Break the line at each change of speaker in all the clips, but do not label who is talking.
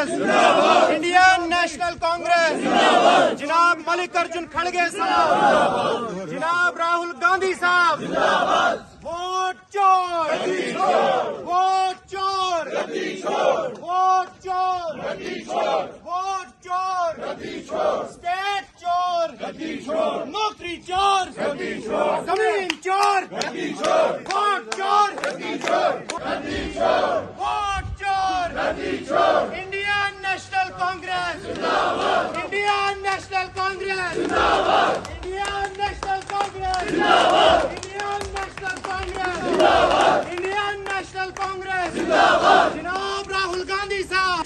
Congress, Indian national Congress, जनाब मल्लिकार्जुन खड़गे साहब, जनाब राहुल गांधी साहब, वोट चोर, वोट चोर, वोट चोर, वोट चोर, स्टेट चोर, नौकरी चोर, जमीन चोर, वोट चोर, वोट चोर, Indian national Congress, Indian national Congress, Indian national Congress, Indian national Congress, Indian national Congress, जनाब राहुल गांधी साहब,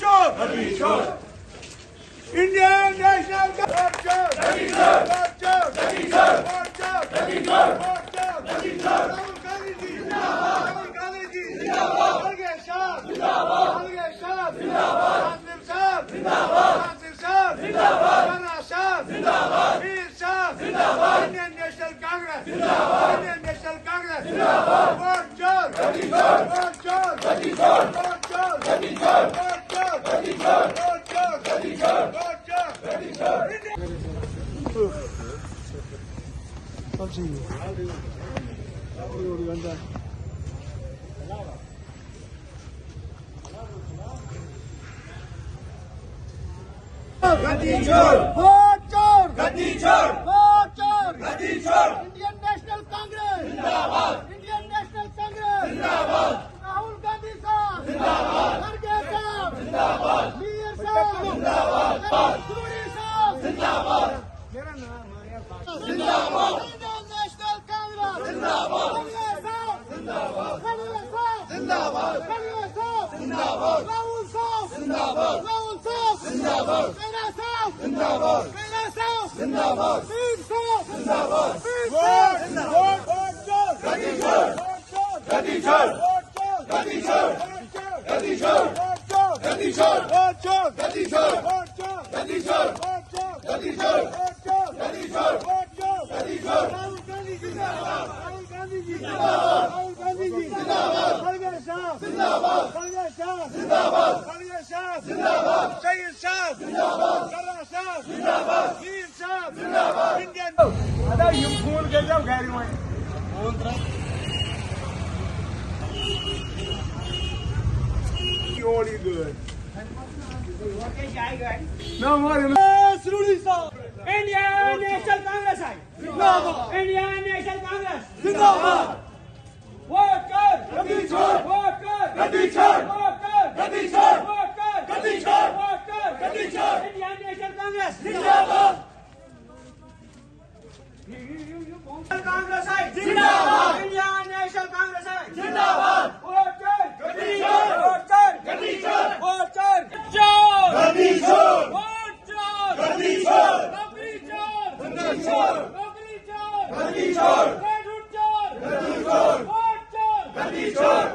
इंडियन नेशनल
गद्दी छोड़,
वोट चोर,
गद्दी छोड़,
वोट चोर,
गद्दी छोड़,
इंडियन नेशनल कांग्रेस,
जिंदाबाद,
इंडियन नेशनल कांग्रेस,
जिंदाबाद,
राहुल गांधी साहब,
जिंदाबाद,
खड़गे साहब,
जिंदाबाद,
मीर साहब,
जिंदाबाद,
सूरी साहब,
जिंदाबाद,
मेरा नाम है
जिंदाबाद,
इंडियन नेशनल कांग्रेस,
जिंदाबाद,
खड़गे साहब,
जिंदाबाद,
खड़गे साहब,
जिंदाबाद,
खड़गे साहब,
जिंदाबाद,
राहुल साहब,
जिंदाबाद,
राहुल साहब,
जिंदाबाद,
मेरा साहब,
जिंदाबाद,
मेरा साहब,
जिंदाबाद,
मीर साहब,
जिंदाबाद,
मीर साहब, वोट चोर,
गद्दी छोड़, गद्दी छोड़, गद्दी छोड़, गद्दी छोड़, गद्दी छोड़, गद्दी छोड़, गद्दी छोड़, गद्दी छोड़, गद्दी छोड़, गद्दी छोड़,
राहुल गांधी जी जिंदाबाद, राहुल गांधी जी जिंदाबाद, राहुल गांधी जी जिंदाबाद, खड़गे साहब
जिंदाबाद,
खड़गे साहब
जिंदाबाद,
खड़गे साहब
जिंदाबाद,
शहीद साहब
जिंदाबाद,
करा साहब
जिंदाबाद,
वीर साहब
जिंदाबाद,
इंडियन अदा ये फोन कर जाओ गाड़ी में Only good. No more. Rudy sir.
Indian national Congress है,
जिंदाबाद.
इंडियन नेशनल कांग्रेस,
जिंदाबाद.
वोट कर,
गद्दी छोड़,
वोट कर,
गद्दी छोड़,
वोट कर,
गद्दी छोड़,
वोट कर,
गद्दी छोड़,
वोट कर,
गद्दी छोड़,
इंडियन नेशनल कांग्रेस,
जिंदाबाद,
कांग्रेस है,
जिंदाबाद,
इंडियन नेशनल कांग्रेस है,
जिंदाबाद,
वोट कर,
गद्दी छोड़,
वोट कर,
गद्दी छोड़,
वोट कर, चोर,
गद्दी छोड़,
वोट चोर,
गद्दी छोड़,
नौकरी चोर,
गद्दी छोड़,
नौकरी चोर,
गद्दी छोड़,
पेट चोर,
गद्दी छोड़,
वोट चोर,
गद्दी छोड़,